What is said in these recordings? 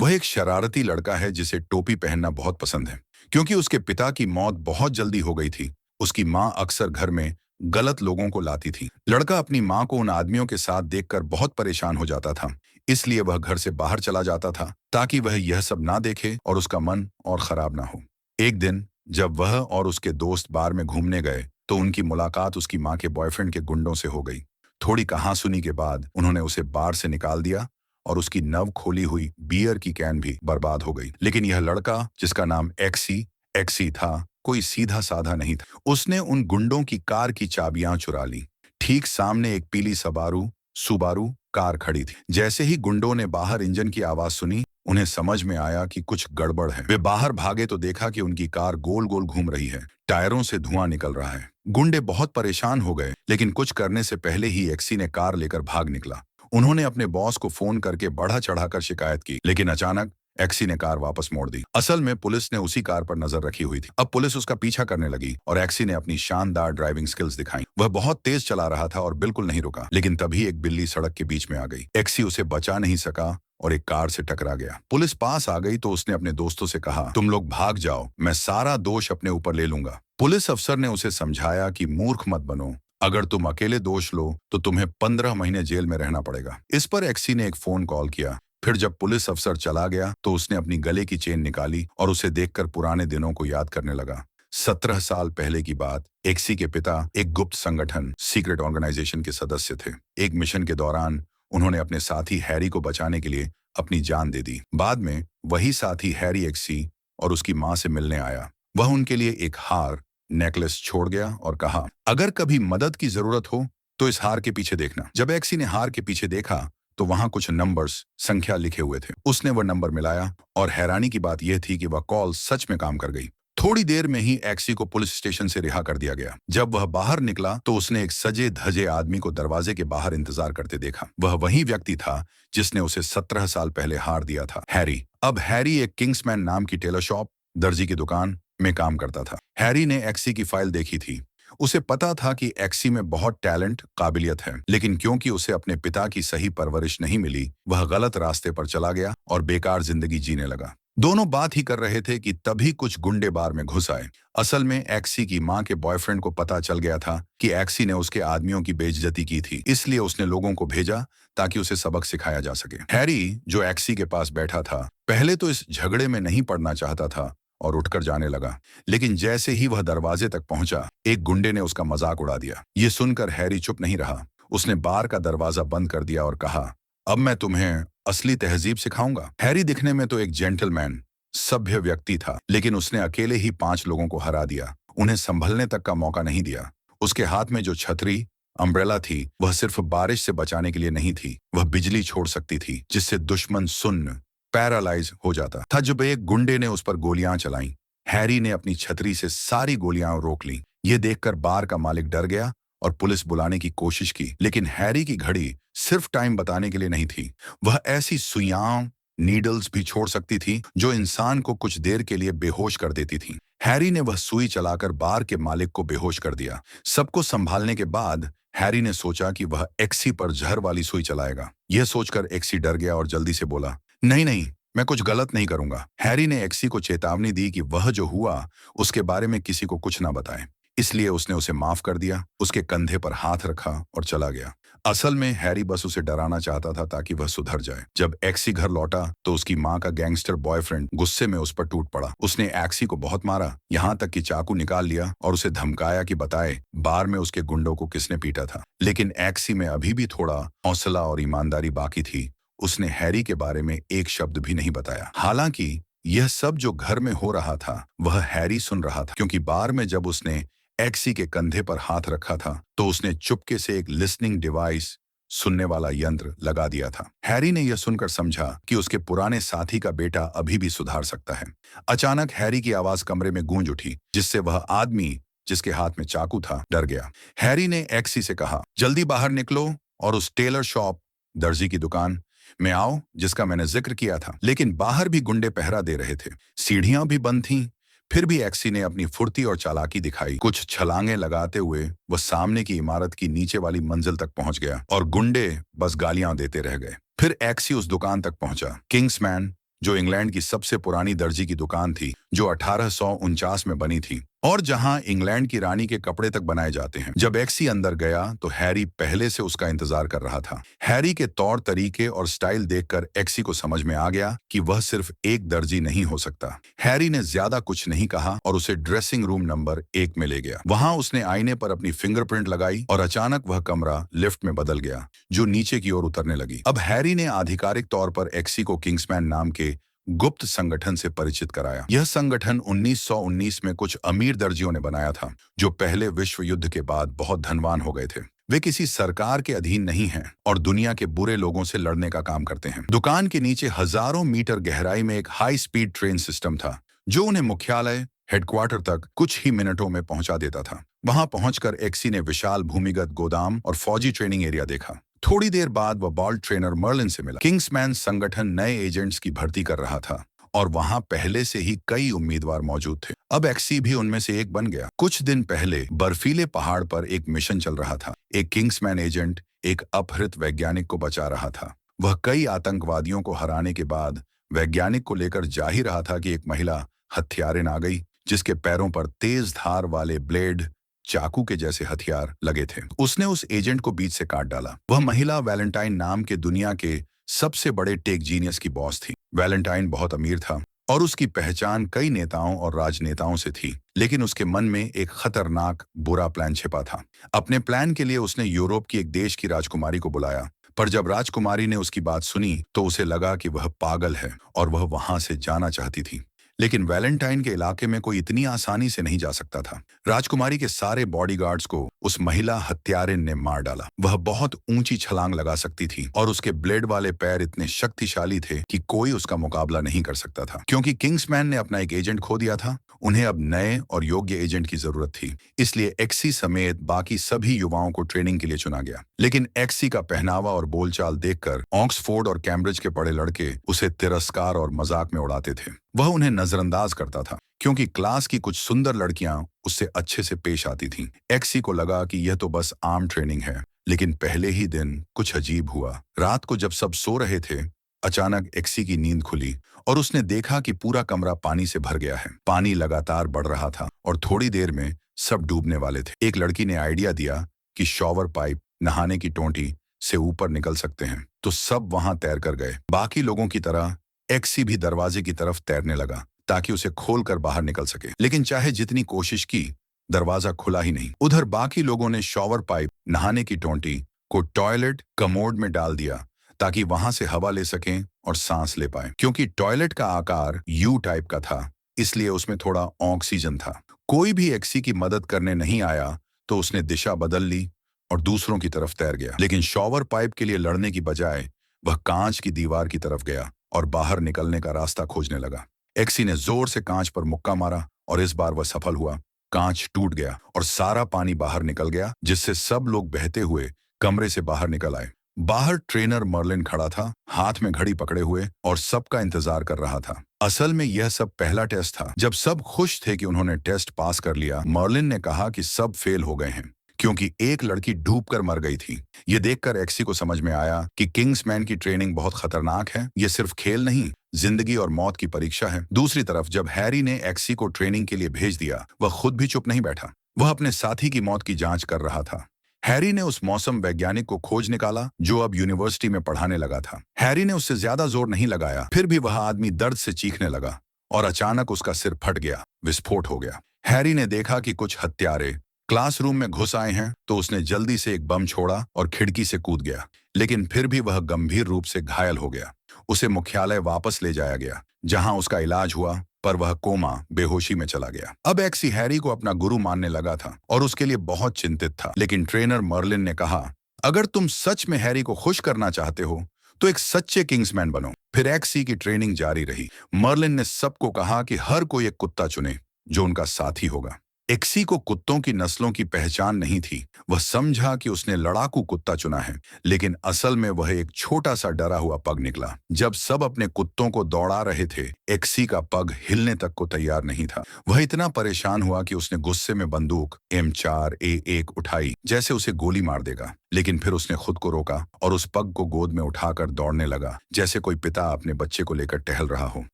वह एक शरारती लड़का है जिसे टोपी पहनना बहुत पसंद है। क्योंकि उसके पिता की मौत बहुत जल्दी हो गई थी, उसकी माँ अक्सर घर में गलत लोगों को लाती थी। लड़का अपनी माँ को उन आदमियों के साथ देखकर बहुत परेशान हो जाता था। इसलिए वह घर से बाहर चला जाता था ताकि वह यह सब ना देखे और उसका मन और खराब ना हो। एक दिन जब वह और उसके दोस्त बार में घूमने गए तो उनकी मुलाकात उसकी माँ के बॉयफ्रेंड के गुंडों से हो गई। थोड़ी कहासुनी के बाद उन्होंने उसे बार से निकाल दिया और उसकी नव खोली हुई बियर की कैन भी बर्बाद हो गई। लेकिन यह लड़का, जिसका नाम एक्सी एक्सी था, कोई सीधा साधा नहीं था। उसने उन गुंडों की कार की चाबियां चुरा ली। ठीक सामने एक पीली सुबारू कार खड़ी थी। जैसे ही गुंडों ने बाहर इंजन की आवाज सुनी, उन्हें समझ में आया कि कुछ गड़बड़ है। वे बाहर भागे तो देखा कि उनकी कार गोल गोल घूम रही है, टायरों से धुआं निकल रहा है। गुंडे बहुत परेशान हो गए, लेकिन कुछ करने से पहले ही एक्सी ने कार लेकर भाग निकला। उन्होंने अपने बॉस को फोन करके बढ़ा चढ़ाकर शिकायत की, लेकिन अचानक एक्सी ने कार वापस मोड़ दी। असल में पुलिस ने उसी कार पर नजर रखी हुई थी। अब पुलिस उसका पीछा करने लगी और एक्सी ने अपनी शानदार ड्राइविंग स्किल्स दिखाई। वह बहुत तेज चला रहा था और बिल्कुल नहीं रुका, लेकिन तभी एक बिल्ली सड़क के बीच में आ गई। एक्सी उसे बचा नहीं सका और एक कार से टकरा गया। पुलिस पास आ गई तो उसने अपने दोस्तों से कहा, तुम लोग भाग जाओ, मैं सारा दोष अपने ऊपर ले लूंगा। पुलिस अफसर ने उसे समझाया कि मूर्ख मत बनो, अगर तुम अकेले दोष लो तो तुम्हें 15 महीने जेल में रहना पड़ेगा। इस पर एक्सी ने एक फोन कॉल किया। फिर जब पुलिस अफसर चला गया तो उसने अपनी गले की चेन निकाली और उसे देखकर पुराने दिनों को याद करने लगा। 17 साल पहले की बात। एक्सी के पिता एक गुप्त संगठन, सीक्रेट ऑर्गेनाइजेशन के सदस्य थे। एक मिशन के दौरान उन्होंने अपने साथी हैरी को बचाने के लिए अपनी जान दे दी। बाद में वही साथी हैरी एक्सी और उसकी माँ से मिलने आया। वह उनके लिए एक हार नेकलेस छोड़ गया और कहा, अगर कभी मदद की जरूरत हो तो इस हार के पीछे देखना। जब एक्सी ने हार के पीछे देखा तो वहां कुछ नंबर्स, संख्या लिखे हुए थे। उसने वह नंबर मिलाया और हैरानी की बात यह थी कि वह कॉल सच में काम कर गई। थोड़ी देर में ही एक्सी को पुलिस स्टेशन से रिहा कर दिया गया। जब वह बाहर निकला तो उसने एक सजे धजे आदमी को दरवाजे के बाहर इंतजार करते देखा। वह वही व्यक्ति था जिसने उसे 17 साल पहले हार दिया था, हैरी। अब हैरी एक किंग्समैन नाम की टेलर शॉप, दर्जी की दुकान में काम करता था। हैरी ने एक्सी की फाइल देखी थी। उसे पता था कि एक्सी में बहुत टैलेंट, काबिलियत है, लेकिन क्योंकि उसे अपने पिता की सही परवरिश नहीं मिली, वह गलत रास्ते पर चला गया और बेकार जिंदगी जीने लगा। दोनों बात ही कर रहे थे कि तभी कुछ गुंडे बार में घुस आए। असल में एक्सी की माँ के बॉयफ्रेंड को पता चल गया था कि एक्सी ने उसके आदमियों की बेइज्जती की थी, इसलिए उसने लोगों को भेजा ताकि उसे सबक सिखाया जा सके। हैरी, जो एक्सी के पास बैठा था, पहले तो इस झगड़े में नहीं पड़ना चाहता था और उठकर जाने लगा, लेकिन जैसे ही वह दरवाजे तक पहुंचा, एक गुंडे ने उसका मजाक उड़ा दिया। ये सुनकर हैरी चुप नहीं रहा। उसने बार का दरवाजा बंद कर दिया और कहा, अब मैं तुम्हें असली तहजीब सिखाऊंगा। हैरी दिखने में तो एक जेंटलमैन, सभ्य व्यक्ति था, लेकिन उसने अकेले ही 5 लोगों को हरा दिया, उन्हें संभलने तक का मौका नहीं दिया। उसके हाथ में जो छतरी, अम्ब्रेला थी, वह सिर्फ बारिश से बचाने के लिए नहीं थी, वह बिजली छोड़ सकती थी, जिससे दुश्मन सुन्न, पैरालाइज हो जाता था। जब एक गुंडे ने उस पर गोलियां चलाईं, हैरी ने अपनी छतरी से सारी गोलियां रोक लीं। यह देखकर बार का मालिक डर गया और पुलिस बुलाने की कोशिश की, लेकिन हैरी की घड़ी सिर्फ टाइम बताने के लिए नहीं थी। वह ऐसी सुइयां, नीडल्स भी छोड़ सकती थी जो इंसान को कुछ देर के लिए बेहोश कर देती थी। हैरी ने वह सुई चलाकर बार के मालिक को बेहोश कर दिया। सबको संभालने के बाद हैरी ने सोचा कि वह एक्सी पर जहर वाली सुई चलाएगा। यह सोचकर एक्सी डर गया और जल्दी से बोला, नहीं नहीं, मैं कुछ गलत नहीं करूंगा। हैरी ने एक्सी को चेतावनी दी कि वह जो हुआ उसके बारे में किसी को कुछ ना बताए, इसलिए उसने उसे माफ कर दिया, उसके कंधे पर हाथ रखा और चला गया। असल में हैरी बस उसे डराना चाहता था ताकि वह सुधर जाए। जब एक्सी घर लौटा तो उसकी माँ का गैंगस्टर बॉयफ्रेंड गुस्से में उस पर टूट पड़ा। उसने एक्सी को बहुत मारा, यहाँ तक कि चाकू निकाल लिया और उसे धमकाया कि बताए बार में उसके गुंडों को किसने पीटा था। लेकिन एक्सी में अभी भी थोड़ा हौसला और ईमानदारी बाकी थी। उसने हैरी के बारे में एक शब्द भी नहीं बताया। हालांकि यह सब जो घर में हो रहा था वह हैरी सुन रहा था, क्योंकि बार में जब उसने एक्सी के कंधे पर हाथ रखा था तो उसने चुपके से एक लिसनिंग डिवाइस, सुनने वाला यंत्र लगा दिया था। हैरी ने यह सुनकर समझा कि उसके पुराने साथी का बेटा अभी भी सुधार सकता है। अचानक हैरी की आवाज कमरे में गूंज उठी, जिससे वह आदमी जिसके हाथ में चाकू था डर गया। हैरी ने एक्सी से कहा, जल्दी बाहर निकलो और उस टेलर शॉप, दर्जी की दुकान में आओ जिसका मैंने जिक्र किया था। लेकिन बाहर भी गुंडे पहरा दे रहे थे, सीढ़ियां भी बंद थीं। फिर भी एक्सी ने अपनी फुर्ती और चालाकी दिखाई। कुछ छलांगे लगाते हुए वह सामने की इमारत की नीचे वाली मंजिल तक पहुंच गया और गुंडे बस गालियां देते रह गए। फिर एक्सी उस दुकान तक पहुंचा। किंग्समैन जो इंग्लैंड की सबसे पुरानी दर्जी की दुकान थी, जो 1849 में बनी थी और जहां इंग्लैंड की रानी के कपड़े तक बनाए जाते हैं। जब एक्सी अंदर गया तो हैरी पहले से उसका इंतजार कर रहा था। हैरी के तौर तरीके और स्टाइल देखकर एक्सी को समझ में आ गया कि वह सिर्फ एक दर्जी नहीं हो सकता। हैरी ने ज्यादा कुछ नहीं कहा और उसे ड्रेसिंग रूम नंबर 1 में ले गया। वहां उसने आईने पर अपनी फिंगरप्रिंट लगाई और अचानक वह कमरा लिफ्ट में बदल गया, जो नीचे की ओर उतरने लगी। अब हैरी ने आधिकारिक तौर पर एक्सी को किंग्समैन नाम के गुप्त संगठन से परिचित कराया। यह संगठन 1919 में कुछ अमीर दर्जियों ने बनाया था, जो पहले विश्व युद्ध के बाद बहुत धनवान हो गए थे। वे किसी सरकार के अधीन नहीं हैं और दुनिया के बुरे लोगों से लड़ने का काम करते हैं। दुकान के नीचे हजारों मीटर गहराई में एक हाई स्पीड ट्रेन सिस्टम था, जो उन्हें मुख्यालय हेडक्वार्टर तक कुछ ही मिनटों में पहुंचा देता था। वहां पहुंचकर एक्सी ने विशाल भूमिगत गोदाम और फौजी ट्रेनिंग एरिया देखा। थोड़ी देर बाद वह बॉल्ट ट्रेनर मर्लिन से मिला। किंग्समैन संगठन नए एजेंट्स की भर्ती कर रहा था और वहां पहले से ही कई उम्मीदवार मौजूद थे। अब एक्सी भी उनमें से एक बन गया। कुछ दिन पहले बर्फीले पहाड़ पर एक मिशन चल रहा था। एक किंग्समैन एजेंट एक अपहृत वैज्ञानिक को बचा रहा था। वह कई आतंकवादियों को हराने के बाद वैज्ञानिक को लेकर जा ही रहा था कि एक महिला हत्यारिन आ गई, जिसके पैरों पर तेज धार वाले ब्लेड, चाकू के जैसे हथियार लगे थे। उसने उस एजेंट को बीच से काट डाला। वह महिला वैलेंटाइन नाम के दुनिया के सबसे बड़े टेक जीनियस की बॉस थी। वैलेंटाइन बहुत अमीर था और उसकी पहचान कई नेताओं और राजनेताओं से थी, लेकिन उसके मन में एक खतरनाक बुरा प्लान छिपा था। अपने प्लान के लिए उसने यूरोप की एक देश की राजकुमारी को बुलाया, पर जब राजकुमारी ने उसकी बात सुनी तो उसे लगा कि वह पागल है और वह वहां से जाना चाहती थी। लेकिन वैलेंटाइन के इलाके में कोई इतनी आसानी से नहीं जा सकता था। राजकुमारी के सारे बॉडीगार्ड्स को उस महिला हत्यारिन ने मार डाला। वह बहुत ऊंची छलांग लगा सकती थी और उसके ब्लेड वाले पैर इतने शक्तिशाली थे कि कोई उसका मुकाबला नहीं कर सकता था। क्योंकि किंग्समैन ने अपना एक एजेंट खो दिया था, उन्हें अब नए और योग्य एजेंट की जरूरत थी। इसलिए एक्सी समेत बाकी सभी युवाओं को ट्रेनिंग के लिए चुना गया। लेकिन एक्सी का पहनावा और बोलचाल देखकर ऑक्सफोर्ड और कैम्ब्रिज के पढ़े लड़के उसे तिरस्कार और मजाक में उड़ाते थे। वह उन्हें नजरअंदाज करता था क्योंकि क्लास की कुछ सुंदर लड़कियां उससे अच्छे से पेश आती थीं। एक्सी को लगा कि यह तो बस आम ट्रेनिंग है, लेकिन पहले ही दिन कुछ अजीब हुआ। रात को जब सब सो रहे थे, अचानक एक्सी की नींद खुली और उसने देखा कि पूरा कमरा पानी से भर गया है। पानी लगातार बढ़ रहा था और थोड़ी देर में सब डूबने वाले थे। एक लड़की ने आइडिया दिया कि शॉवर पाइप नहाने की टोंटी से ऊपर निकल सकते हैं, तो सब वहां तैर कर गए। बाकी लोगों की तरह एक्सी भी दरवाजे की तरफ तैरने लगा ताकि उसे खोलकर बाहर निकल सके, लेकिन चाहे जितनी कोशिश की, दरवाजा खुला ही नहीं। उधर बाकी लोगों ने शॉवर पाइप नहाने की टोंटी को टॉयलेट कमोड में डाल दिया ताकि वहां से हवा ले सकें और सांस ले पाए। क्योंकि टॉयलेट का आकार यू टाइप का था, इसलिए उसमें थोड़ा ऑक्सीजन था। कोई भी एक्सी की मदद करने नहीं आया तो उसने दिशा बदल ली और दूसरों की तरफ तैर गया। लेकिन शॉवर पाइप के लिए लड़ने की बजाय वह कांच की दीवार की तरफ गया और बाहर निकलने का रास्ता खोजने लगा। एक्सी ने जोर से कांच पर मुक्का मारा और इस बार वह सफल हुआ। कांच टूट गया और सारा पानी बाहर निकल गया, जिससे सब लोग बहते हुए कमरे से बाहर निकल आए। बाहर ट्रेनर मर्लिन खड़ा था, हाथ में घड़ी पकड़े हुए, और सबका इंतजार कर रहा था। असल में यह सब पहला टेस्ट था। जब सब खुश थे कि उन्होंने टेस्ट पास कर लिया, मर्लिन ने कहा कि सब फेल हो गए हैं क्योंकि एक लड़की डूबकर मर गई थी। ये देखकर एक्सी को समझ में आया कि किंग्समैन की ट्रेनिंग बहुत खतरनाक है। ये सिर्फ खेल नहीं, जिंदगी और मौत की परीक्षा है। दूसरी तरफ जब हैरी ने एक्सी को ट्रेनिंग के लिए भेज दिया, वह खुद भी चुप नहीं बैठा। वह अपने साथी की मौत की जांच कर रहा था। हैरी ने उस मौसम वैज्ञानिक को खोज निकाला जो अब यूनिवर्सिटी में पढ़ाने लगा था। हैरी ने उससे ज्यादा जोर नहीं लगाया, फिर भी वह आदमी दर्द से चीखने लगा और अचानक उसका सिर फट गया, विस्फोट हो गया। हैरी ने देखा कि कुछ हत्यारे क्लासरूम में घुस आए हैं, तो उसने जल्दी से एक बम छोड़ा और खिड़की से कूद गया। लेकिन फिर भी वह गंभीर रूप से घायल हो गया। उसे मुख्यालय वापस ले जाया गया, जहां उसका इलाज हुआ, पर वह कोमा बेहोशी में चला गया। अब एक्सी हैरी को अपना गुरु मानने लगा था और उसके लिए बहुत चिंतित था। लेकिन ट्रेनर मर्लिन ने कहा, अगर तुम सच में हैरी को खुश करना चाहते हो तो एक सच्चे किंग्समैन बनो। फिर एक्सी की ट्रेनिंग जारी रही। मर्लिन ने सबको कहा कि हर कोई एक कुत्ता चुने जो उनका साथी होगा। एक्सी को कुत्तों की नस्लों की पहचान नहीं थी। वह समझा कि उसने लड़ाकू कुत्ता चुना है, लेकिन असल में वह एक छोटा सा डरा हुआ पग निकला। जब सब अपने कुत्तों को दौड़ा रहे थे, एक्सी का पग हिलने तक को तैयार नहीं था। वह इतना परेशान हुआ कि उसने गुस्से में बंदूक M4A1 उठाई, जैसे उसे गोली मार देगा। लेकिन फिर उसने खुद को रोका और उस पग को गोद में उठाकर दौड़ने लगा, जैसे कोई पिता अपने बच्चे को लेकर टहल रहा हो।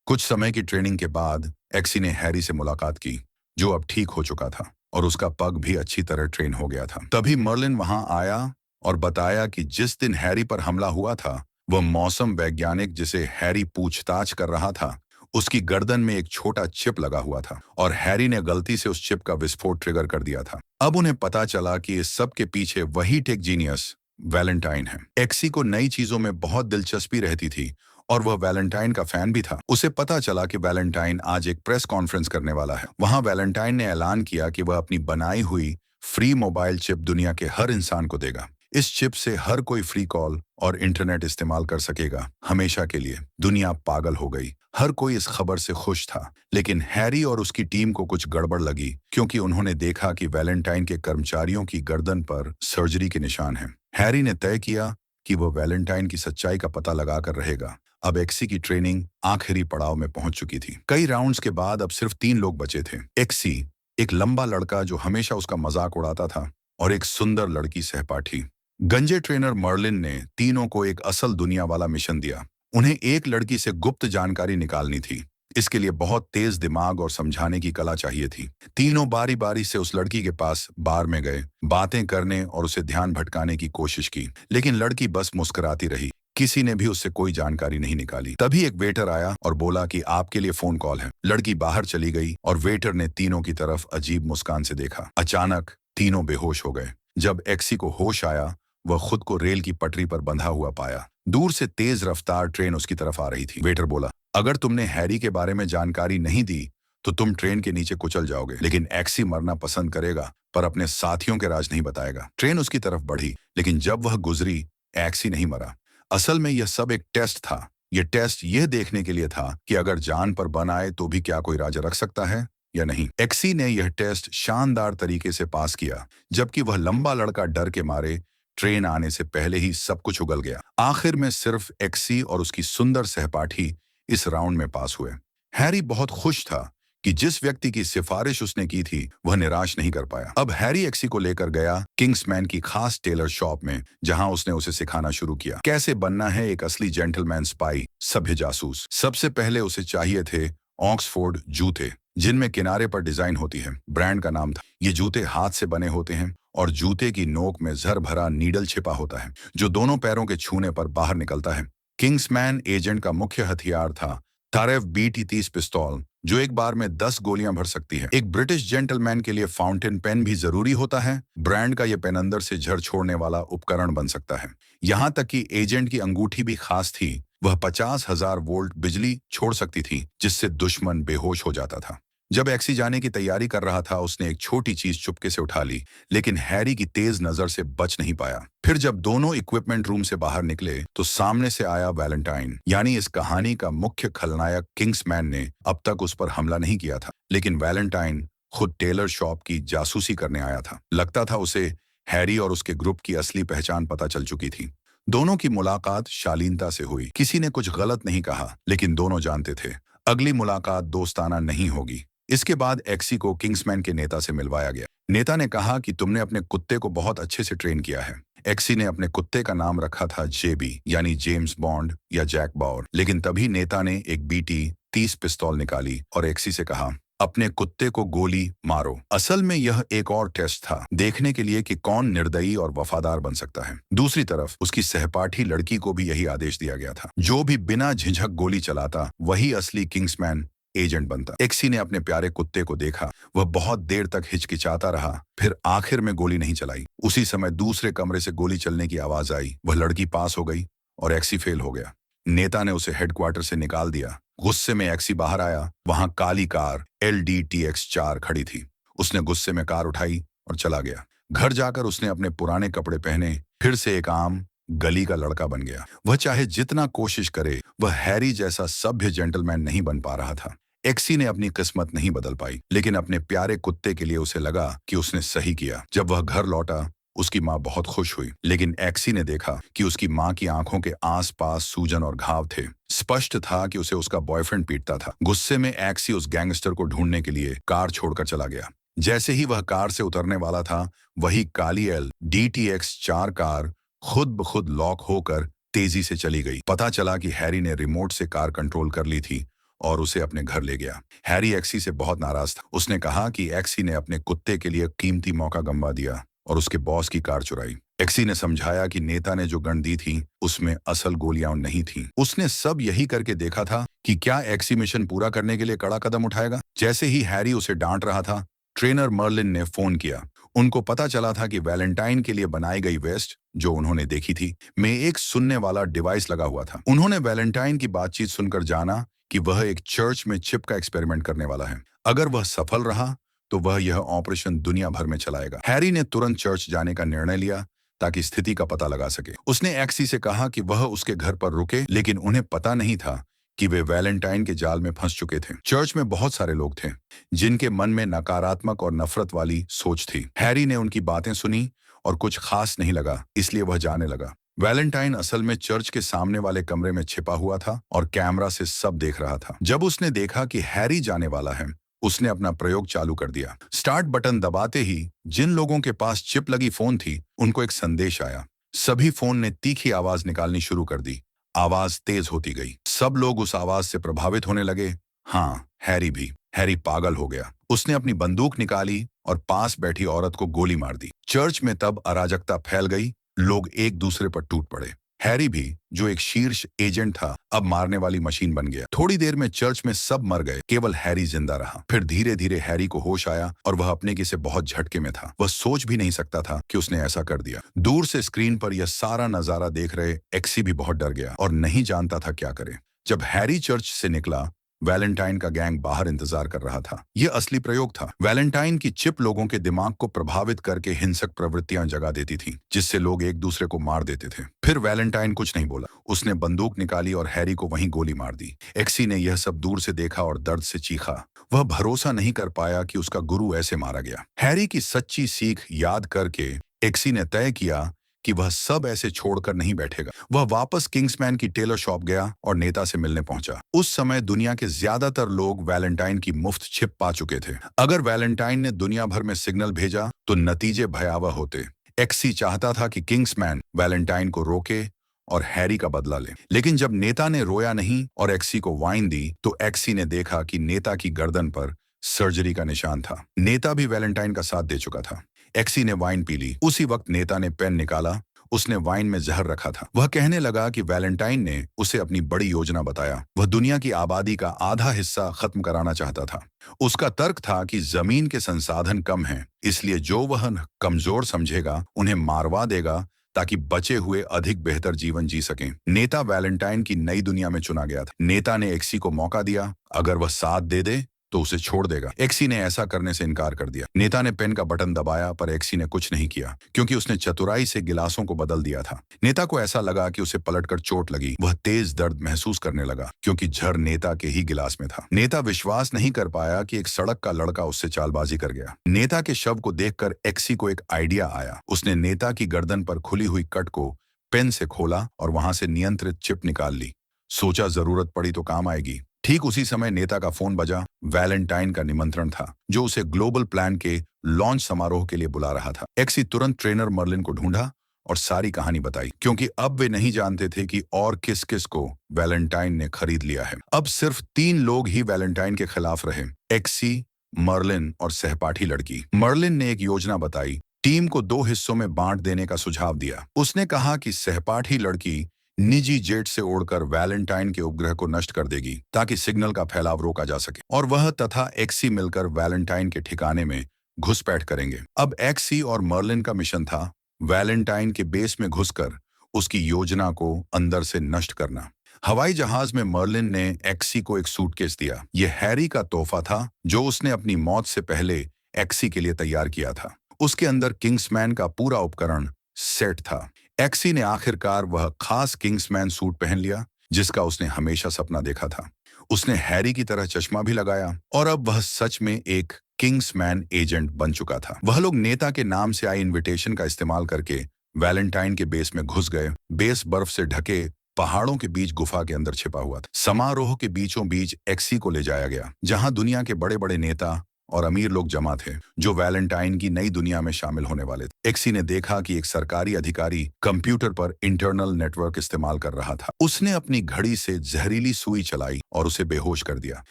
कुछ समय की ट्रेनिंग के बाद एक्सी ने हैरी से मुलाकात की, जो अब ठीक हो चुका था और उसका पग भी अच्छी तरह ट्रेन हो गया था। तभी मर्लिन वहां आया और बताया कि जिस दिन हैरी पर हमला हुआ था, वह मौसम वैज्ञानिक जिसे हैरी पूछताछ कर रहा था, उसकी गर्दन में एक छोटा चिप लगा हुआ था और हैरी ने गलती से उस चिप का विस्फोट ट्रिगर कर दिया था। अब उन्हें पता चला कि इस सब के पीछे वही टेक जीनियस वैलेंटाइन है। एक्सी को नई चीजों में बहुत दिलचस्पी रहती थी और वह वैलेंटाइन का फैन भी था। उसे पता चला कि वैलेंटाइन आज एक प्रेस कॉन्फ्रेंस करने वाला है। वहां वैलेंटाइन ने ऐलान किया कि वह अपनी बनाई हुई फ्री मोबाइल चिप दुनिया के हर इंसान को देगा। इस चिप से हर कोई फ्री कॉल और इंटरनेट इस्तेमाल कर सकेगा, हमेशा के लिए। दुनिया पागल हो गई। हर कोई इस खबर से खुश था, लेकिन हैरी और उसकी टीम को कुछ गड़बड़ लगी, क्योंकि उन्होंने देखा कि वैलेंटाइन के कर्मचारियों की गर्दन पर सर्जरी के निशान हैं। हैरी ने तय किया कि वह वैलेंटाइन की सच्चाई का पता लगाकर रहेगा। अब एक्सी की ट्रेनिंग आखिरी पड़ाव में पहुंच चुकी थी। कई राउंड्स के बाद अब सिर्फ 3 लोग बचे थे। एक्सी, एक लंबा लड़का जो हमेशा उसका मजाक उड़ाता था, और एक सुंदर लड़की सहपाठी। गंजे ट्रेनर मर्लिन ने तीनों को एक असल दुनिया वाला मिशन दिया। उन्हें एक लड़की से गुप्त जानकारी निकालनी थी। इसके लिए बहुत तेज दिमाग और समझाने की कला चाहिए थी। तीनों बारी बारी से उस लड़की के पास बार में गए, बातें करने और उसे ध्यान भटकाने की कोशिश की, लेकिन लड़की बस मुस्कुराती रही। किसी ने भी उससे कोई जानकारी नहीं निकाली। तभी एक वेटर आया और बोला कि आपके लिए फोन कॉल है। लड़की बाहर चली गई और वेटर ने तीनों की तरफ अजीब मुस्कान से देखा। अचानक तीनों बेहोश हो गए। जब एक्सी को होश आया, वह खुद को रेल की पटरी पर बंधा हुआ पाया। दूर से तेज रफ्तार ट्रेन उसकी तरफ आ रही थी। वेटर बोला, अगर तुमने हैरी के बारे में जानकारी नहीं दी तो तुम ट्रेन के नीचे कुचल जाओगे। लेकिन एक्सी मरना पसंद करेगा, पर अपने साथियों के राज नहीं बताएगा। ट्रेन उसकी तरफ बढ़ी, लेकिन जब वह गुजरी, एक्सी नहीं मरा। असल में यह सब एक टेस्ट था। यह टेस्ट यह देखने के लिए था कि अगर जान पर बन आए तो भी क्या कोई राजा रख सकता है या नहीं। एक्सी ने यह टेस्ट शानदार तरीके से पास किया, जबकि वह लंबा लड़का डर के मारे ट्रेन आने से पहले ही सब कुछ उगल गया। आखिर में सिर्फ एक्सी और उसकी सुंदर सहपाठी इस राउंड में पास हुए। हैरी बहुत खुश था कि जिस व्यक्ति की सिफारिश उसने की थी, वह निराश नहीं कर पाया। अब हैरी एक्सी को लेकर गया किंग्समैन की खास टेलर शॉप में, जहां उसने उसे सिखाना शुरू किया कैसे बनना है एक असली जेंटलमैन स्पाई, सभ्य जासूस। सबसे पहले उसे चाहिए थे ऑक्सफोर्ड जूते, जिनमें किनारे पर डिजाइन होती है। ब्रांड का नाम था। ये जूते हाथ से बने होते हैं और जूते की नोक में जर भरा नीडल छिपा होता है, जो दोनों पैरों के छूने पर बाहर निकलता है। किंग्समैन एजेंट का मुख्य हथियार था तारेफ BT-30 पिस्तौल, जो एक बार में 10 गोलियां भर सकती है। एक ब्रिटिश जेंटलमैन के लिए फाउंटेन पेन भी जरूरी होता है। ब्रांड का यह पेन अंदर से झर छोड़ने वाला उपकरण बन सकता है। यहाँ तक कि एजेंट की अंगूठी भी खास थी। वह 50,000 वोल्ट बिजली छोड़ सकती थी, जिससे दुश्मन बेहोश हो जाता था। जब एक्सी जाने की तैयारी कर रहा था, उसने एक छोटी चीज चुपके से उठा ली, लेकिन हैरी की तेज नजर से बच नहीं पाया। फिर जब दोनों इक्विपमेंट रूम से बाहर निकले, तो सामने से आया वैलेंटाइन, यानी इस कहानी का मुख्य खलनायक। किंग्समैन ने अब तक उस पर हमला नहीं किया था, लेकिन वैलेंटाइन खुद टेलर शॉप की जासूसी करने आया था। लगता था उसे हैरी और उसके ग्रुप की असली पहचान पता चल चुकी थी। दोनों की मुलाकात शालीनता से हुई। किसी ने कुछ गलत नहीं कहा, लेकिन दोनों जानते थे अगली मुलाकात दोस्ताना नहीं होगी। इसके बाद एक्सी को किंग्समैन के नेता से मिलवाया गया। नेता ने कहा कि तुमने अपने कुत्ते को बहुत अच्छे से ट्रेन किया है। एक्सी ने अपने कुत्ते का नाम रखा था JB, यानी जेम्स बॉन्ड या जैक बाउर। लेकिन तभी नेता ने एक BT-30 पिस्तौल निकाली और एक्सी से कहा, अपने कुत्ते को गोली मारो। असल में यह एक और टेस्ट था, देखने के लिए कि कौन निर्दयी और वफादार बन सकता है। दूसरी तरफ उसकी सहपाठी लड़की को भी यही आदेश दिया गया था। जो भी बिना झिझक गोली चलाता, वही असली किंग्समैन एजेंट बनता। एक्सी ने अपने प्यारे कुत्ते को देखा। वह बहुत देर तक हिचकिचाता रहा, फिर आखिर में गोली नहीं चलाई। उसी समय दूसरे कमरे से गोली चलने की आवाज आई। वह लड़की पास हो गई और एक्सी फेल हो गया। नेता ने उसे हेडक्वार्टर से निकाल दिया। गुस्से में एक्सी बाहर आया। वहां काली कार LDTX-4 खड़ी थी। उसने गुस्से में कार उठाई और चला गया। घर जाकर उसने अपने पुराने कपड़े पहने, फिर से एक आम गली का लड़का बन गया। वह चाहे जितना कोशिश करे, वह हैरी जैसा सभ्य जेंटलमैन नहीं बन पा रहा था। एक्सी ने अपनी किस्मत नहीं बदल पाई, लेकिन अपने प्यारे कुत्ते के लिए उसे लगा कि उसने सही किया। जब वह घर लौटा, उसकी माँ बहुत खुश हुई, लेकिन एक्सी ने देखा कि उसकी माँ की आंखों के आसपास सूजन और घाव थे। स्पष्ट था कि उसे उसका बॉयफ्रेंड पीटता था। गुस्से में एक्सी उस गैंगस्टर को ढूंढने के लिए कार छोड़कर चला गया। जैसे ही वह कार से उतरने वाला था, वही काली LDTX 4 कार खुद ब खुद लॉक होकर तेजी से चली गई। पता चला कि हैरी ने रिमोट से कार कंट्रोल कर ली थी और उसे अपने घर ले गया। हैरी एक्सी से बहुत नाराज था। उसने कहा कि एक्सी ने अपने कुत्ते के लिए कीमती मौका गंवा दिया और उसके बॉस की कार चुराई। एक्सी ने समझाया कि नेता ने जो गन दी थी उसमें असल गोलियां नहीं थीं। उसने सब यही करके देखा था कि क्या एक्सी मिशन पूरा करने के लिए कड़ा कदम उठाएगा। जैसे ही हैरी उसे डांट रहा था, ट्रेनर मर्लिन ने फोन किया। उनको पता चला था कि वैलेंटाइन के लिए बनाई गई वेस्ट जो उन्होंने देखी थी में एक सुनने वाला डिवाइस लगा हुआ था। उन्होंने वैलेंटाइन की बातचीत सुनकर जाना कि वह एक चर्च में चिप का एक्सपेरिमेंट करने वाला है। अगर वह सफल रहा तो वह यह ऑपरेशन दुनिया भर में चलाएगा। हैरी ने तुरंत चर्च जाने का निर्णय लिया ताकि स्थिति का पता लगा सके। उसने एक्सी से कहा कि वह उसके घर पर रुके, लेकिन उन्हें पता नहीं था कि वे वैलेंटाइन के जाल में फंस चुके थे। चर्च में बहुत सारे लोग थे जिनके मन में नकारात्मक और नफरत वाली सोच थी। हैरी ने उनकी बातें सुनी और कुछ खास नहीं लगा, इसलिए वह जाने लगा। वैलेंटाइन असल में चर्च के सामने वाले कमरे में छिपा हुआ था और कैमरा से सब देख रहा था। जब उसने देखा कि हैरी जाने वाला है, उसने अपना प्रयोग चालू कर दिया। स्टार्ट बटन दबाते ही जिन लोगों के पास चिप लगी फोन थी, उनको एक संदेश आया। सभी फोन ने तीखी आवाज निकालनी शुरू कर दी। आवाज तेज होती गई। सब लोग उस आवाज से प्रभावित होने लगे। हाँ, हैरी भी। हैरी पागल हो गया। उसने अपनी बंदूक निकाली और पास बैठी औरत को गोली मार दी। चर्च में तब अराजकता फैल गई। लोग एक दूसरे पर टूट पड़े। हैरी भी, जो एक शीर्ष एजेंट था, अब मारने वाली मशीन बन गया। थोड़ी देर में चर्च में सब मर गए, केवल हैरी जिंदा रहा। फिर धीरे धीरे हैरी को होश आया और वह अपने किसी बहुत झटके में था। वह सोच भी नहीं सकता था कि उसने ऐसा कर दिया। दूर से स्क्रीन पर यह सारा नजारा देख रहे एक्सी भी बहुत डर गया और नहीं जानता था क्या करे। जब हैरी चर्च से निकला, वैलेंटाइन का गैंग बाहर इंतजार कर रहा था। यह असली प्रयोग था। वैलेंटाइन की चिप लोगों के दिमाग को प्रभावित करके हिंसक प्रवृत्तियां जगा देती थी, जिससे लोग एक दूसरे को मार देते थे। फिर वैलेंटाइन कुछ नहीं बोला। उसने बंदूक निकाली और हैरी को वहीं गोली मार दी। एक्सी ने यह सब दूर से देखा और दर्द से चीखा। वह भरोसा नहीं कर पाया कि उसका गुरु ऐसे मारा गया। हैरी की सच्ची सीख याद करके एक्सी ने तय किया कि वह सब ऐसे छोड़कर नहीं बैठेगा। वह वापस किंग्समैन की टेलर शॉप गया और नेता से मिलने पहुंचा। उस समय दुनिया के ज्यादातर लोग वैलेंटाइन की मुफ्त छिप पा चुके थे। अगर वैलेंटाइन ने दुनिया भर में सिग्नल भेजा तो नतीजे भयावह होते। एक्सी चाहता था कि किंग्समैन वैलेंटाइन को रोके और हैरी का बदला ले। लेकिन जब नेता ने रोया नहीं और एक्सी को वाइन दी, तो एक्सी ने देखा कि नेता की गर्दन पर सर्जरी का निशान था। नेता भी वैलेंटाइन का साथ दे चुका था। एक्सी ने वाइन पी ली। उसी वक्त नेता ने पेन निकाला। उसने वाइन में जहर रखा था। वह कहने लगा कि वैलेंटाइन ने उसे अपनी बड़ी योजना बताया। वह दुनिया की आबादी का आधा हिस्सा खत्म कराना चाहता था। उसका तर्क था कि जमीन के संसाधन कम हैं, इसलिए जो वह कमजोर समझेगा उन्हें मारवा देगा ताकि बचे हुए अधिक बेहतर जीवन जी सकें। नेता वैलेंटाइन की नई दुनिया में चुना गया था। नेता ने एक्सी को मौका दिया, अगर वह साथ दे दे तो उसे छोड़ देगा। एक्सी ने ऐसा करने से इनकार कर दिया। नेता ने पेन का बटन दबाया, पर एक्सी ने कुछ नहीं किया, क्योंकि उसने चतुराई से गिलासों को बदल दिया था। नेता को ऐसा लगा कि उसे पलटकर चोट लगी। वह तेज दर्द महसूस करने लगा, क्योंकि झर नेता के ही गिलास में था। नेता विश्वास नहीं कर पाया कि एक सड़क का लड़का उससे चालबाजी कर गया। नेता के शव को देखकर एक्सी को एक आइडिया आया। उसने नेता की गर्दन पर खुली हुई कट को पेन से खोला और वहां से नियंत्रित चिप निकाल ली। सोचा जरूरत पड़ी तो काम आएगी। ठीक उसी समय नेता का फोन बजा। वैलेंटाइन का निमंत्रण था, जो उसे ग्लोबल प्लान के लॉन्च समारोह के लिए बुला रहा था। एक्सी तुरंत ट्रेनर मर्लिन को ढूंढा और सारी कहानी बताई, क्योंकि अब वे नहीं जानते थे कि और किस किस को वैलेंटाइन ने खरीद लिया है। अब सिर्फ 3 लोग ही वैलेंटाइन के खिलाफ रहे, एक्सी, मर्लिन और सहपाठी लड़की। मर्लिन ने एक योजना बताई। टीम को 2 हिस्सों में बांट देने का सुझाव दिया। उसने कहा कि सहपाठी लड़की निजी जेट से उड़कर वैलेंटाइन के उपग्रह को नष्ट कर देगी, ताकि सिग्नल का फैलाव रोका जा सके, और वह तथा एक्सी मिलकर वैलेंटाइन के ठिकाने में घुसपैठ करेंगे। अब एक्सी और मर्लिन का मिशन था वैलेंटाइन के बेस में घुसकर उसकी योजना को अंदर से नष्ट करना। हवाई जहाज में मर्लिन ने एक्सी को एक सूटकेस दिया। यह हैरी का तोहफा था, जो उसने अपनी मौत से पहले एक्सी के लिए तैयार किया था। उसके अंदर किंग्समैन का पूरा उपकरण सेट था। एक्सी ने आखिरकार वह खास किंग्समैन सूट पहन लिया, जिसका उसने हमेशा सपना देखा था। उसने हैरी की तरह चश्मा भी लगाया और अब वह सच में एक किंग्समैन एजेंट बन चुका था। वह लोग नेता के नाम से आई इनविटेशन का इस्तेमाल करके वैलेंटाइन के बेस में घुस गए। बेस बर्फ से ढके पहाड़ों के बीच गुफा के अंदर छिपा हुआ था। समारोह के बीचों बीच एक्सी को ले जाया गया, जहां दुनिया के बड़े बड़े नेता और अमीर लोग जमा थे जो वैलेंटाइन की नई दुनिया में शामिल होने वाले थे। एक्सी ने देखा कि एक सरकारी अधिकारी कंप्यूटर पर इंटरनल नेटवर्क इस्तेमाल कर रहा था। उसने अपनी घड़ी से जहरीली सुई चलाई और उसे बेहोश कर दिया।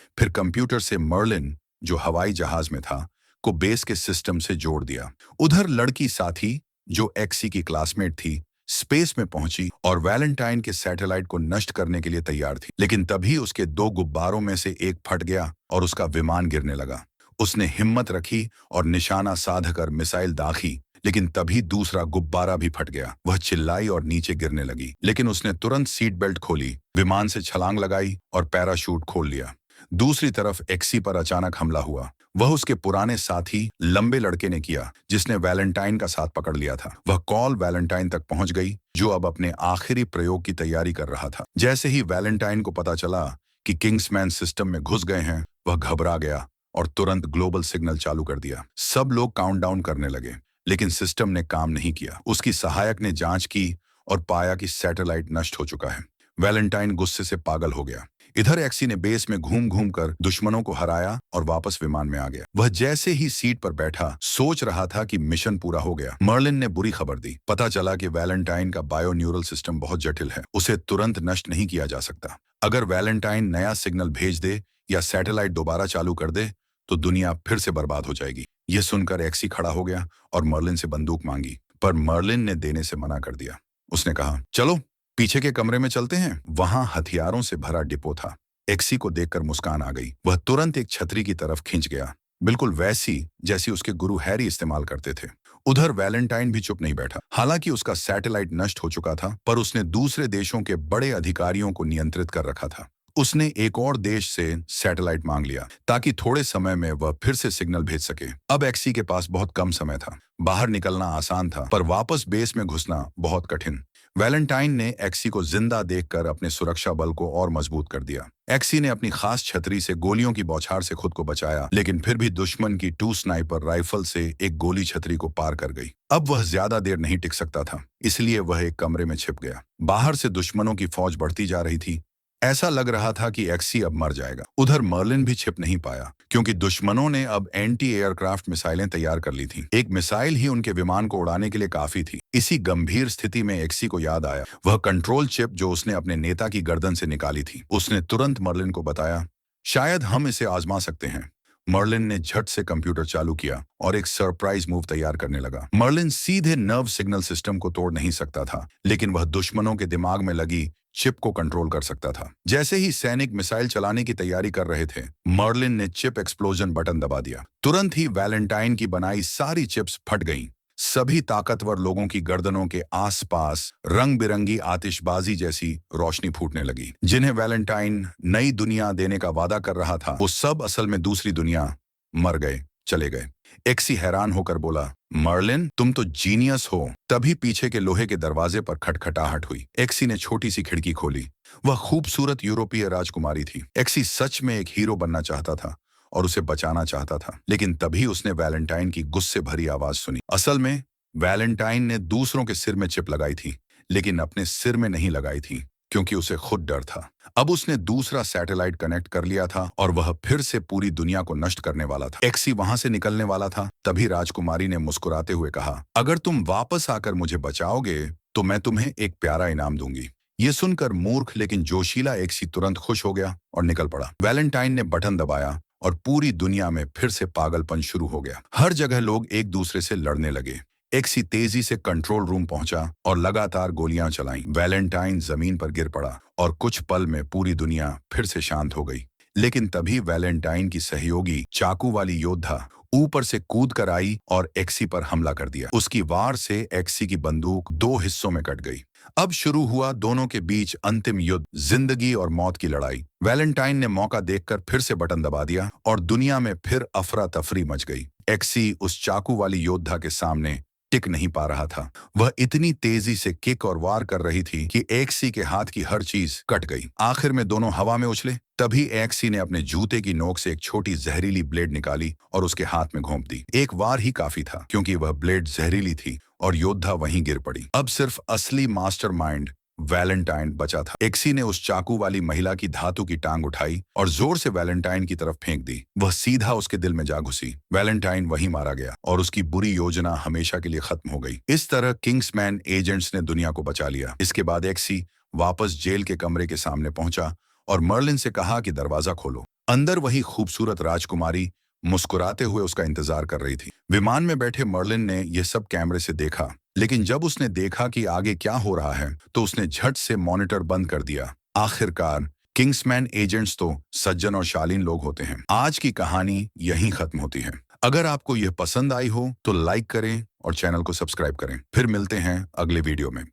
फिर कंप्यूटर से मर्लिन, जो हवाई जहाज में था, को बेस के सिस्टम से जोड़ दिया। उधर लड़की साथी, जो एक्सी की क्लासमेट थी, स्पेस में पहुंची और वैलेंटाइन के सैटेलाइट को नष्ट करने के लिए तैयार थी। लेकिन तभी उसके दो गुब्बारों में से एक फट गया और उसका विमान गिरने लगा। उसने हिम्मत रखी और निशाना साधकर मिसाइल दागी, लेकिन तभी दूसरा गुब्बारा भी फट गया। वह चिल्लाई और नीचे गिरने लगी, लेकिन उसने तुरंत सीट बेल्ट खोली, विमान से छलांग लगाई और पैराशूट खोल लिया। दूसरी तरफ एक्सी पर अचानक हमला हुआ। वह उसके पुराने साथी लंबे लड़के ने किया, जिसने वैलेंटाइन का साथ पकड़ लिया था। वह कॉल वैलेंटाइन तक पहुंच गई, जो अब अपने आखिरी प्रयोग की तैयारी कर रहा था। जैसे ही वैलेंटाइन को पता चला कि किंग्समैन सिस्टम में घुस गए हैं, वह घबरा गया और तुरंत ग्लोबल सिग्नल चालू कर दिया। सब लोग काउंटडाउन करने लगे, लेकिन सिस्टम ने काम नहीं किया। उसकी सहायक ने जांच की और पाया कि सैटेलाइट नष्ट हो चुका है। वैलेंटाइन गुस्से से पागल हो गया। इधर एक्सी ने बेस में घूम घूम कर दुश्मनों को हराया और वापस विमान में आ गया। वह जैसे ही सीट पर बैठा सोच रहा था कि मिशन पूरा हो गया, मर्लिन ने बुरी खबर दी। पता चला कि वैलेंटाइन का बायो न्यूरल सिस्टम बहुत जटिल है, उसे तुरंत नष्ट नहीं किया जा सकता। अगर वैलेंटाइन नया सिग्नल भेज दे या सैटेलाइट दोबारा चालू कर दे तो दुनिया फिर से बर्बाद हो जाएगी। यह सुनकर एक्सी खड़ा हो गया और मर्लिन से बंदूक मांगी, पर मर्लिन ने देने से मना कर दिया। उसने कहा, चलो पीछे के कमरे में चलते हैं। वहां हथियारों से भरा डिपो था। एक्सी को देखकर मुस्कान आ गई। वह तुरंत एक छतरी की तरफ खिंच गया, बिल्कुल वैसी जैसी उसके गुरु हैरी इस्तेमाल करते थे। उधर वैलेंटाइन भी चुप नहीं बैठा। हालांकि उसका सैटेलाइट नष्ट हो चुका था, पर उसने दूसरे देशों के बड़े अधिकारियों को नियंत्रित कर रखा था। उसने एक और देश से सैटेलाइट मांग लिया ताकि थोड़े समय में वह फिर से सिग्नल भेज सके। अब एक्सी के पास बहुत कम समय था। बाहर निकलना आसान था, पर वापस बेस में घुसना बहुत कठिन। वैलेंटाइन ने एक्सी को जिंदा देखकर अपने सुरक्षा बल को और मजबूत कर दिया। एक्सी ने अपनी खास छतरी से गोलियों की बौछार से खुद को बचाया, लेकिन फिर भी दुश्मन की 2 स्नाइपर राइफल से एक गोली छतरी को पार कर गई। अब वह ज्यादा देर नहीं टिक सकता था, इसलिए वह एक कमरे में छिप गया। बाहर से दुश्मनों की फौज बढ़ती जा रही थी। ऐसा लग रहा था कि एक्सी अब मर जाएगा। उधर मर्लिन भी छिप नहीं पाया, क्योंकि दुश्मनों ने अब एंटी एयरक्राफ्ट मिसाइलें तैयार कर ली थीं। एक मिसाइल ही उनके विमान को उड़ाने के लिए काफी थी। इसी गंभीर स्थिति में एक्सी को याद आया वह कंट्रोल चिप जो उसने अपने नेता की गर्दन से निकाली थी। उसने तुरंत मर्लिन को बताया, शायद हम इसे आजमा सकते हैं। मर्लिन ने झट से कंप्यूटर चालू किया और एक सरप्राइज मूव तैयार करने लगा। मर्लिन सीधे नर्व सिग्नल सिस्टम को तोड़ नहीं सकता था, लेकिन वह दुश्मनों के दिमाग में लगी चिप को कंट्रोल कर सकता था। जैसे ही सैनिक मिसाइल चलाने की तैयारी कर रहे थे, मर्लिन ने चिप एक्सप्लोजन बटन दबा दिया। तुरंत ही वैलेंटाइन की बनाई सारी चिप्स फट गईं। सभी ताकतवर लोगों की गर्दनों के आसपास रंग बिरंगी आतिशबाजी जैसी रोशनी फूटने लगी। जिन्हें वैलेंटाइन नई दुनिया देने का वादा कर रहा था, वो सब असल में दूसरी दुनिया मर गए, चले गए। एक्सी हैरान होकर बोला, मर्लिन तुम तो जीनियस हो। तभी पीछे के लोहे के दरवाजे पर खटखटाहट हुई। एक्सी ने छोटी सी खिड़की खोली। वह खूबसूरत यूरोपीय राजकुमारी थी। एक्सी सच में एक हीरो बनना चाहता था और उसे बचाना चाहता था, लेकिन तभी उसने वैलेंटाइन की गुस्से भरी आवाज सुनी। असल में वैलेंटाइन ने दूसरों के सिर में चिप लगाई थी, लेकिन अपने सिर में नहीं लगाई थी, क्योंकि उसे खुद डर था। अब उसने दूसरा सैटेलाइट कनेक्ट कर लिया था और वह फिर से पूरी दुनिया को नष्ट करने वाला था। एक्सी वहां से निकलने वाला था, तभी राजकुमारी ने मुस्कुराते हुए कहा, अगर तुम वापस आकर मुझे बचाओगे तो मैं तुम्हें एक प्यारा इनाम दूंगी। ये सुनकर मूर्ख लेकिन जोशीला एक्सी तुरंत खुश हो गया और निकल पड़ा। वैलेंटाइन ने बटन दबाया और पूरी दुनिया में फिर से पागलपन शुरू हो गया। हर जगह लोग एक दूसरे से लड़ने लगे। एक्सी तेजी से कंट्रोल रूम पहुंचा और लगातार गोलियां चलाईं। वैलेंटाइन जमीन पर गिर पड़ा और कुछ पल में पूरी दुनिया फिर से शांत हो गई। लेकिन तभी वैलेंटाइन की सहयोगी चाकू वाली योद्धा ऊपर से कूद कर आई और एक्सी पर हमला कर दिया। उसकी वार से एक्सी की बंदूक 2 हिस्सों में कट गई। अब शुरू हुआ दोनों के बीच अंतिम युद्ध, जिंदगी और मौत की लड़ाई। वैलेंटाइन ने मौका देखकर फिर से बटन दबा दिया और दुनिया में फिर अफरा तफरी मच गई। एक्सी उस चाकू वाली योद्धा के सामने टिक नहीं पा रहा था। वह इतनी तेजी से किक और वार कर रही थी कि एक्सी के हाथ की हर चीज कट गई। आखिर में दोनों हवा में उछले। तभी एक्सी ने अपने जूते की नोक से एक छोटी जहरीली ब्लेड निकाली और उसके हाथ में घोंप दी। एक वार ही काफी था, क्योंकि वह ब्लेड जहरीली थी और योद्धा वहीं गिर पड़ी। अब सिर्फ असली मास्टरमाइंड वैलेंटाइन बचा था। एक्सी ने उस चाकू वाली महिला की धातु की टांग उठाई और जोर से वैलेंटाइन की तरफ फेंक दी। वह सीधा उसके दिल में जा घुसी। वैलेंटाइन वहीं मारा गया और उसकी बुरी योजना हमेशा के लिए खत्म हो गई। इस तरह किंग्समैन एजेंट्स ने दुनिया को बचा लिया। इसके बाद एक्सी वापस जेल के कमरे के सामने पहुंचा और मर्लिन से कहा कि दरवाजा खोलो। अंदर वही खूबसूरत राजकुमारी मुस्कुराते हुए उसका इंतजार कर रही थी। विमान में बैठे मर्लिन ने यह सब कैमरे से देखा, लेकिन जब उसने देखा कि आगे क्या हो रहा है तो उसने झट से मॉनिटर बंद कर दिया। आखिरकार किंग्समैन एजेंट्स तो सज्जन और शालीन लोग होते हैं। आज की कहानी यहीं खत्म होती है। अगर आपको यह पसंद आई हो तो लाइक करें और चैनल को सब्सक्राइब करें। फिर मिलते हैं अगले वीडियो में।